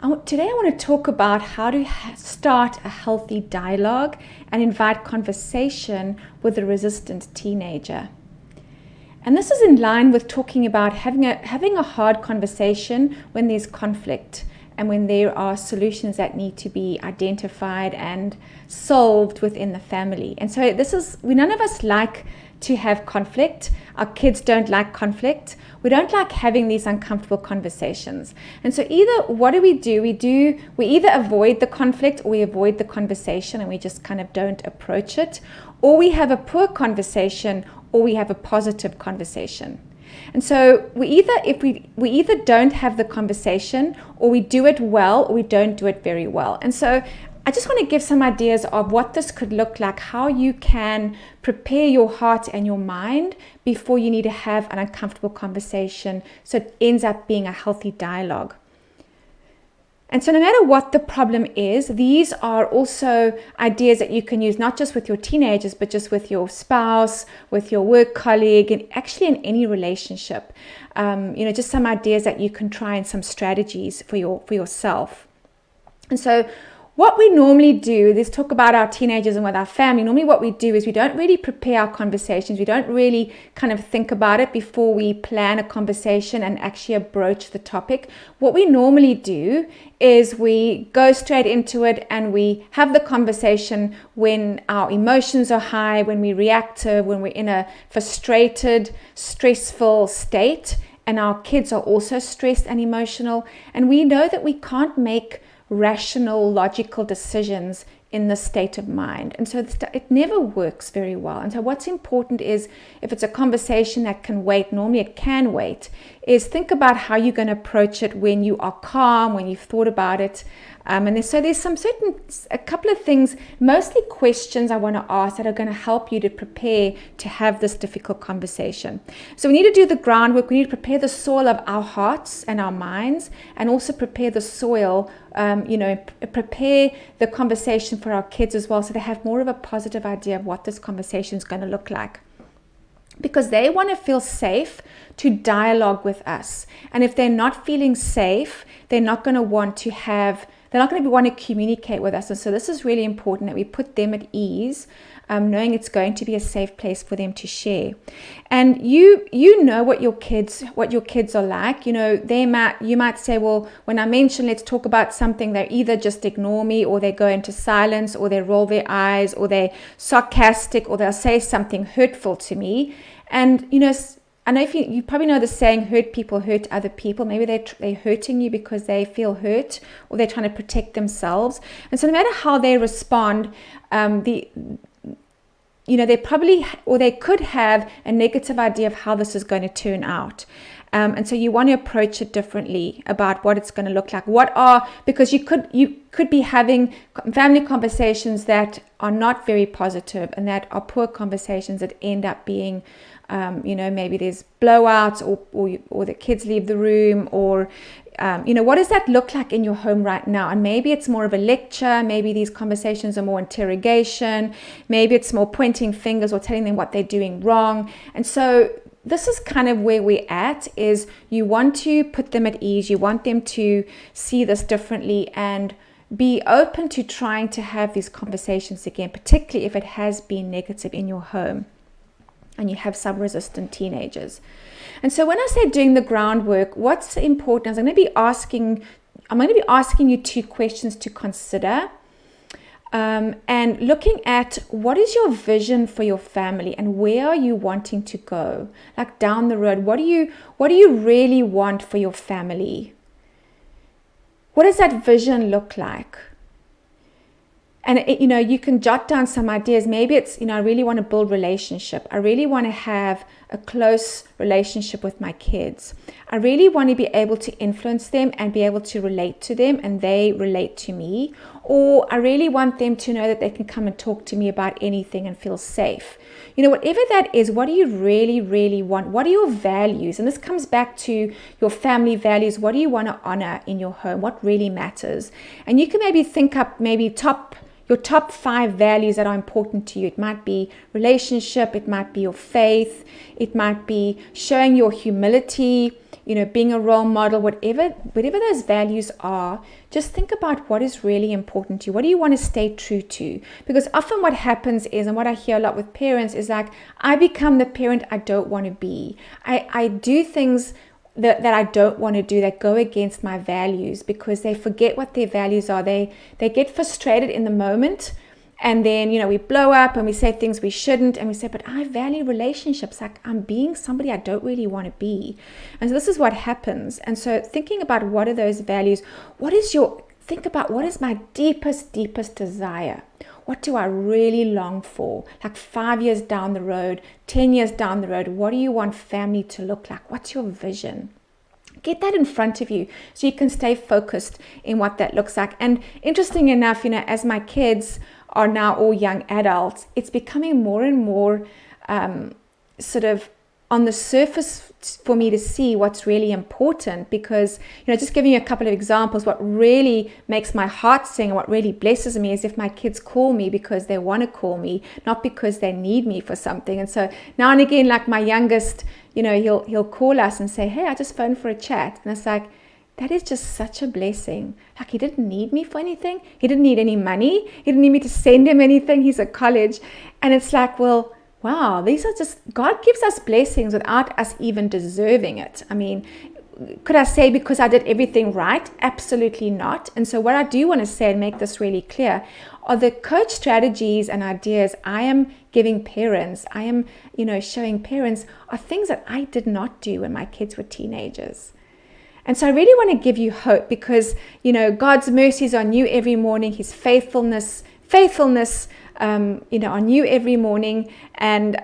Today I want to talk about how to start a healthy dialogue and invite conversation with a resistant teenager. And this is in line with talking about having a hard conversation when there's conflict and when there are solutions that need to be identified and solved within the family. And so none of us like to have conflict. Our kids don't like conflict. We don't like having these uncomfortable conversations. And so what do? We either avoid the conflict or we avoid the conversation and we just kind of don't approach it, or we have a poor conversation or we have a positive conversation. And so we either don't have the conversation, or we do it well, or we don't do it very well. And so I just want to give some ideas of what this could look like, how you can prepare your heart and your mind before you need to have an uncomfortable conversation, so it ends up being a healthy dialogue. And so no matter what the problem is, these are also ideas that you can use not just with your teenagers, but just with your spouse, with your work colleague, and actually in any relationship. Just some ideas that you can try and some strategies for yourself. And so what we normally do, let's talk about our teenagers and with our family. Normally what we do is we don't really prepare our conversations. We don't really kind of think about it before we plan a conversation and actually broach the topic. What we normally do is we go straight into it and we have the conversation when our emotions are high, when we're reactive, when we're in a frustrated, stressful state, and our kids are also stressed and emotional. And we know that we can't make rational, logical decisions in this state of mind. And so it never works very well. And so what's important is, if it's a conversation that can wait, normally it can wait, is think about how you're going to approach it when you are calm, when you've thought about it. There's a couple of things, mostly questions I want to ask that are going to help you to prepare to have this difficult conversation. So we need to do the groundwork. We need to prepare the soil of our hearts and our minds, and also prepare the soil, prepare the conversation for our kids as well, so they have more of a positive idea of what this conversation is going to look like. Because they want to feel safe to dialogue with us. And if they're not feeling safe, they're not going to want to communicate with us. And so this is really important, that we put them at ease, knowing it's going to be a safe place for them to share. And you know what your kids are like. You might say, well, when I mention let's talk about something, they either just ignore me, or they go into silence, or they roll their eyes, or they're sarcastic, or they'll say something hurtful to me. And I know you probably know the saying, hurt people hurt other people. Maybe they're hurting you because they feel hurt, or they're trying to protect themselves. And so no matter how they respond, they probably, or they could have a negative idea of how this is going to turn out. And so you want to approach it differently about what it's going to look like. Because you could be having family conversations that are not very positive, and that are poor conversations that end up being, maybe there's blowouts, or the kids leave the room, or what does that look like in your home right now? And maybe it's more of a lecture. Maybe these conversations are more interrogation. Maybe it's more pointing fingers or telling them what they're doing wrong. And so this is kind of where we're at, is you want to put them at ease. You want them to see this differently and be open to trying to have these conversations again, particularly if it has been negative in your home and you have some resistant teenagers. And so when I say doing the groundwork, what's important is I'm going to be asking you two questions to consider, and looking at what is your vision for your family, and where are you wanting to go, like down the road. What do you really want for your family? What does that vision look like? And you can jot down some ideas. Maybe it's, I really want to build relationship. I really want to have a close relationship with my kids. I really want to be able to influence them and be able to relate to them, and they relate to me. Or I really want them to know that they can come and talk to me about anything and feel safe. Whatever that is, what do you really, really want? What are your values? And this comes back to your family values. What do you want to honor in your home? What really matters? And you can maybe think up your top 5 values that are important to you. It might be relationship, it might be your faith, it might be showing your humility, being a role model, whatever those values are, just think about what is really important to you. What do you want to stay true to? Because often what happens is, and what I hear a lot with parents is like, I become the parent I don't want to be. I do things that I don't want to do, that go against my values, because they forget what their values are. They get frustrated in the moment. And then, we blow up and we say things we shouldn't. And we say, but I value relationships. Like, I'm being somebody I don't really want to be. And so this is what happens. And so thinking about what are those values, think about what is my deepest desire? What do I really long for? Like 5 years down the road, 10 years down the road, what do you want family to look like? What's your vision? Get that in front of you so you can stay focused in what that looks like. And interesting enough, as my kids are now all young adults, it's becoming more and more sort of on the surface for me to see what's really important, because, just giving you a couple of examples, what really makes my heart sing and what really blesses me is if my kids call me because they want to call me, not because they need me for something. And so now and again, like my youngest, he'll call us and say, hey, I just phoned for a chat. And it's like, that is just such a blessing. Like, he didn't need me for anything. He didn't need any money. He didn't need me to send him anything. He's at college. And it's like, well, wow, these are just, God gives us blessings without us even deserving it. I mean, could I say because I did everything right? Absolutely not. And so what I do want to say and make this really clear are the coach strategies and ideas I am giving parents, I am, showing parents, are things that I did not do when my kids were teenagers. And so I really want to give you hope, because, God's mercies are new every morning. His faithfulness, are new every morning. And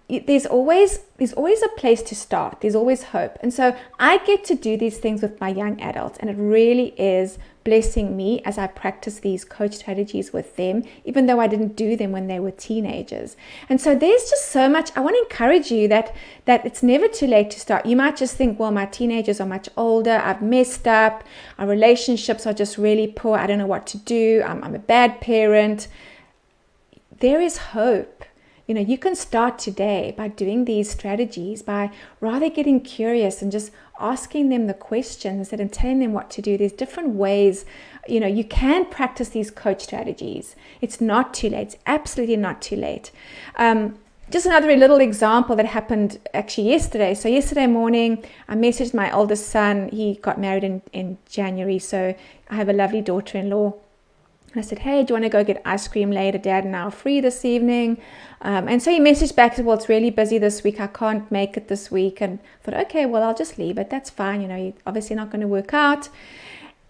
there's always a place to start. There's always hope. And so I get to do these things with my young adults, and it really is blessing me as I practice these coach strategies with them, even though I didn't do them when they were teenagers. And so there's just so much. I want to encourage you that it's never too late to start. You might just think, well, my teenagers are much older. I've messed up. Our relationships are just really poor. I don't know what to do. I'm a bad parent. There is hope. You can start today by doing these strategies, by rather getting curious and just asking them the questions instead of telling them what to do. There's different ways, you can practice these coach strategies. It's not too late. It's absolutely not too late. Just another little example that happened actually yesterday. So yesterday morning, I messaged my oldest son. He got married in January. So I have a lovely daughter-in-law. And I said, hey, do you want to go get ice cream later? Dad and I are free this evening. And so he messaged back, said, well, it's really busy this week. I can't make it this week. And I thought, okay, well, I'll just leave it. That's fine. You're obviously not going to work out.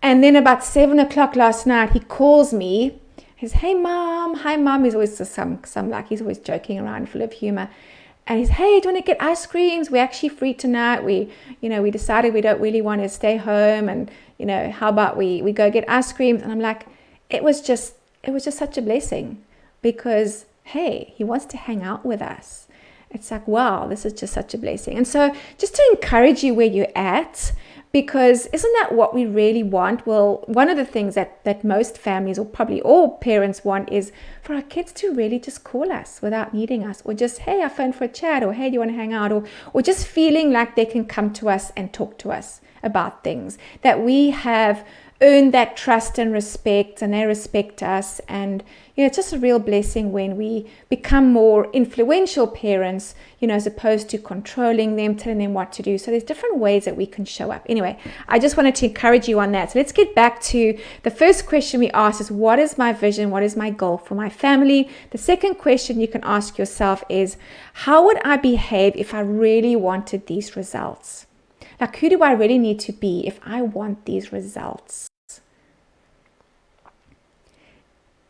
And then about 7 o'clock last night, he calls me. He says, hey, Mom. Hi, Mom. He's always just he's always joking around, full of humor. And he's, hey, do you want to get ice creams? We're actually free tonight. We decided we don't really want to stay home. And, how about we go get ice creams? And I'm like, it was just such a blessing, because, hey, he wants to hang out with us. It's like, wow, this is just such a blessing. And so just to encourage you where you're at, because isn't that what we really want? Well, one of the things that most families, or probably all parents, want is for our kids to really just call us without needing us, or just, hey, I phoned for a chat, or hey, do you want to hang out, or just feeling like they can come to us and talk to us about things, that we have earned that trust and respect, and they respect us. And it's just a real blessing when we become more influential parents, as opposed to controlling them, telling them what to do. So there's different ways that we can show up. Anyway, I just wanted to encourage you on that. So let's get back to the first question we asked is, what is my vision? What is my goal for my family? The second question you can ask yourself is, how would I behave if I really wanted these results? Like, who do I really need to be if I want these results?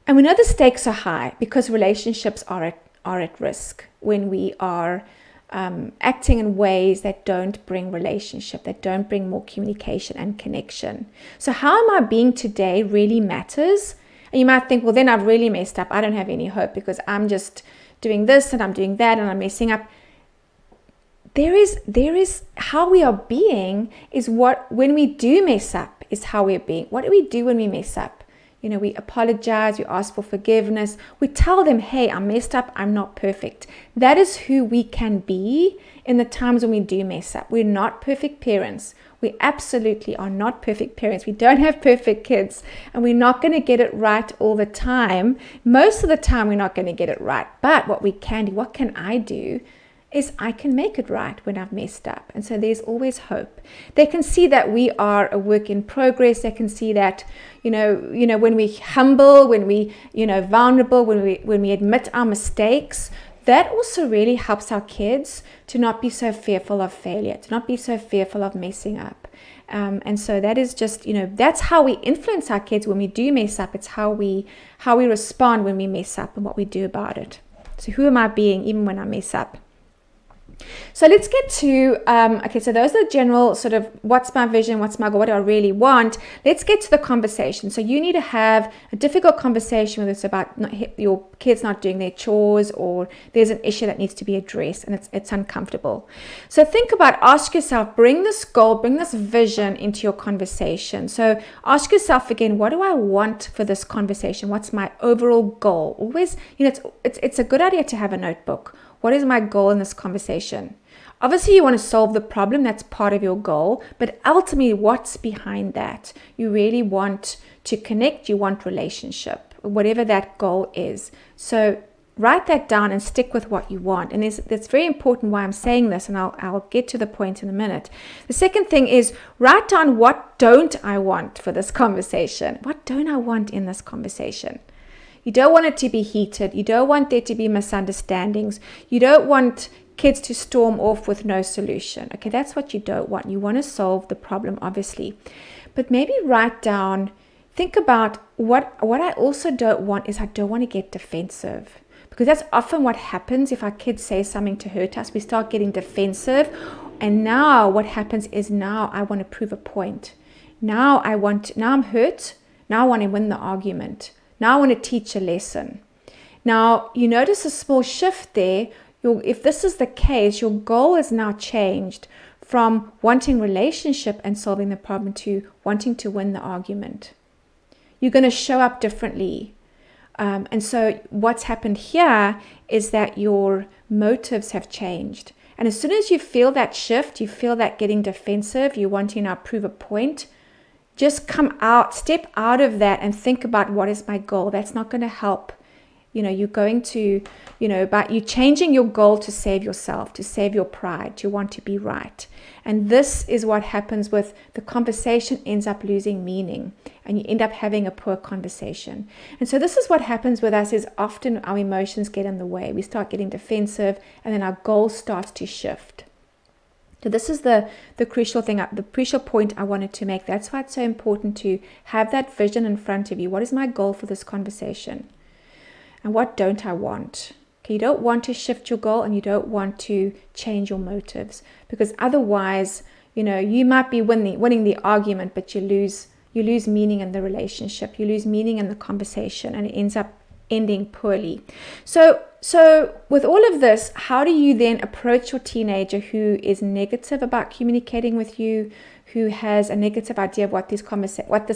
And we know the stakes are high because relationships are at risk when we are acting in ways that don't bring relationship, that don't bring more communication and connection. So how am I being today really matters. And you might think, well, then I've really messed up. I don't have any hope because I'm just doing this and I'm doing that and I'm messing up. There is how we are being is what, when we do mess up, is how we're being. What do we do when we mess up? We apologize, we ask for forgiveness, we tell them, hey, I messed up, I'm not perfect. That is who we can be in the times when we do mess up. We're not perfect parents. We absolutely are not perfect parents. We don't have perfect kids, and we're not going to get it right all the time. Most of the time, we're not going to get it right. But what we can do, what can I do, is I can make it right when I've messed up. And so there's always hope. They can see that we are a work in progress. They can see that, when we humble, when we, vulnerable, when we admit our mistakes, that also really helps our kids to not be so fearful of failure, to not be so fearful of messing up. And so that is just, that's how we influence our kids when we do mess up. It's how we respond when we mess up and what we do about it. So who am I being even when I mess up? So let's get to, so those are the general sort of what's my vision, what's my goal, what do I really want. Let's get to the conversation. So you need to have a difficult conversation, whether it's about your kids not doing their chores or there's an issue that needs to be addressed and it's uncomfortable. So ask yourself, bring this goal, bring this vision into your conversation. So ask yourself again, what do I want for this conversation? What's my overall goal? Always, it's a good idea to have a notebook. What is my goal in this conversation? Obviously, you want to solve the problem. That's part of your goal. But ultimately, what's behind that? You really want to connect. You want relationship, whatever that goal is. So write that down and stick with what you want. And that's very important why I'm saying this. And I'll get to the point in a minute. The second thing is write down what don't I want for this conversation. What don't I want in this conversation? You don't want it to be heated. You don't want there to be misunderstandings. You don't want kids to storm off with no solution. Okay, that's what you don't want. You want to solve the problem, obviously. But maybe write down, think about what I also don't want is I don't want to get defensive. Because that's often what happens if our kids say something to hurt us. We start getting defensive. And now what happens is now I want to prove a point. Now I'm hurt. Now I want to win the argument. Now I want to teach a lesson. Now, you notice a small shift there. If this is the case, your goal is now changed from wanting relationship and solving the problem to wanting to win the argument. You're going to show up differently. And so what's happened here is that your motives have changed. And as soon as you feel that shift, you feel that getting defensive, you wanting to now prove a point, just step out of that and think about what is my goal. That's not going to help. You're going to, but you're changing your goal to save yourself, to save your pride, to want to be right. And this is what happens with the conversation ends up losing meaning and you end up having a poor conversation. And so this is what happens with us is often our emotions get in the way. We start getting defensive and then our goal starts to shift. So this is the crucial thing, the crucial point I wanted to make. That's why it's so important to have that vision in front of you. What is my goal for this conversation? And what don't I want? Okay, you don't want to shift your goal and you don't want to change your motives because otherwise, you might be winning the argument, but you lose meaning in the relationship. You lose meaning in the conversation and it ends up ending poorly. So with all of this, how do you then approach your teenager who is negative about communicating with you, who has a negative idea of what this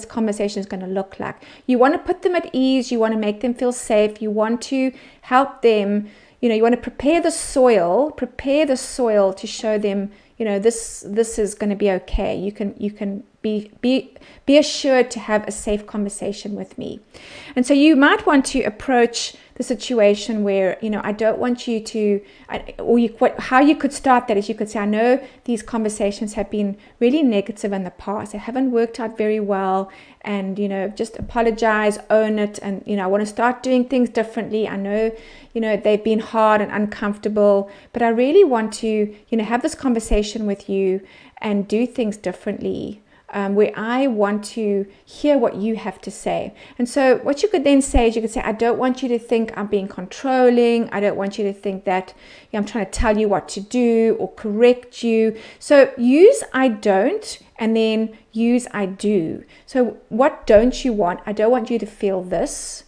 conversation is going to look like? You want to put them at ease. You want to make them feel safe. You want to help them. You want to prepare the soil to show them, this is going to be okay. You can be assured to have a safe conversation with me. And so you might want to approach the situation where, I don't want you to, how you could start that is you could say, I know these conversations have been really negative in the past. They haven't worked out very well. And, just apologize, own it. And, I want to start doing things differently. I know, they've been hard and uncomfortable, but I really want to, have this conversation with you and do things differently. Where I want to hear what you have to say. And so what you could then say is you could say, I don't want you to think I'm being controlling. I don't want you to think that I'm trying to tell you what to do or correct you. So use I don't and then use I do. So what don't you want? I don't want you to feel this.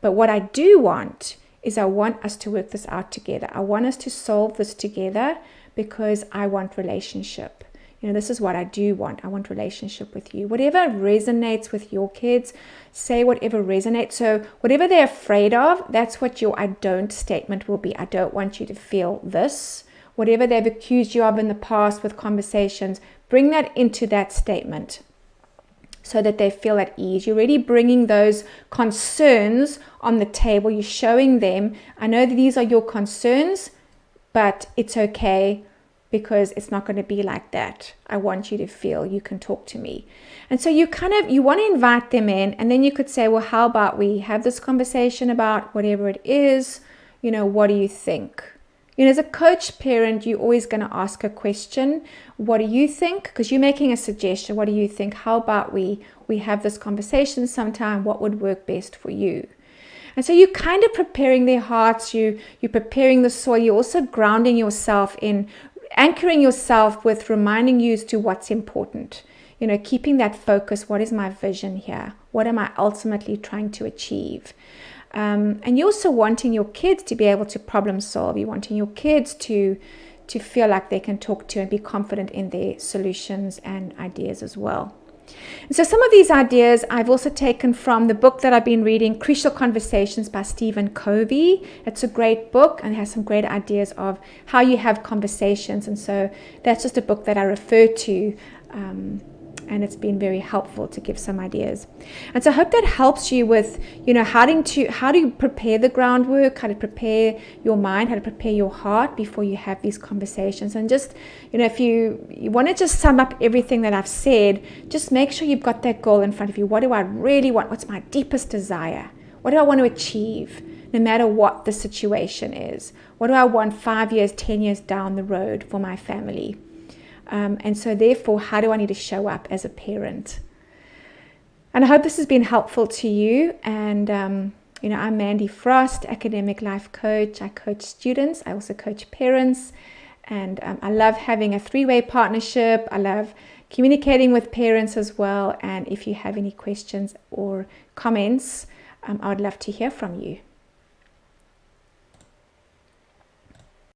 But what I do want is I want us to work this out together. I want us to solve this together because I want relationship. This is what I do want. I want relationship with you. Whatever resonates with your kids, say whatever resonates. So whatever they're afraid of, that's what your I don't statement will be. I don't want you to feel this. Whatever they've accused you of in the past with conversations, bring that into that statement so that they feel at ease. You're really bringing those concerns on the table. You're showing them, I know that these are your concerns, but it's okay, because it's not going to be like that. I want you to feel you can talk to me. And so you want to invite them in, and then you could say, well, how about we have this conversation about whatever it is, what do you think? As a coach parent, you're always going to ask a question. What do you think? Because you're making a suggestion. What do you think? How about we have this conversation sometime? What would work best for you? And so you're kind of preparing their hearts. You're preparing the soil. You're also grounding yourself in, anchoring yourself with reminding you as to what's important. Keeping that focus. What is my vision here? What am I ultimately trying to achieve? And you're also wanting your kids to be able to problem solve. You're wanting your kids to feel like they can talk to and be confident in their solutions and ideas as well. And so some of these ideas I've also taken from the book that I've been reading, Crucial Conversations by Stephen Covey. It's a great book and has some great ideas of how you have conversations. And so that's just a book that I refer to, and it's been very helpful to give some ideas. And so I hope that helps you with, how do you prepare the groundwork, how to prepare your mind, how to prepare your heart before you have these conversations. And just, if you want to just sum up everything that I've said, just make sure you've got that goal in front of you. What do I really want? What's my deepest desire? What do I want to achieve, no matter what the situation is? What do I want 5 years, 10 years down the road for my family? And so therefore, how do I need to show up as a parent? And I hope this has been helpful to you. And, I'm Mandy Frost, academic life coach. I coach students. I also coach parents. And I love having a 3-way partnership. I love communicating with parents as well. And if you have any questions or comments, I would love to hear from you.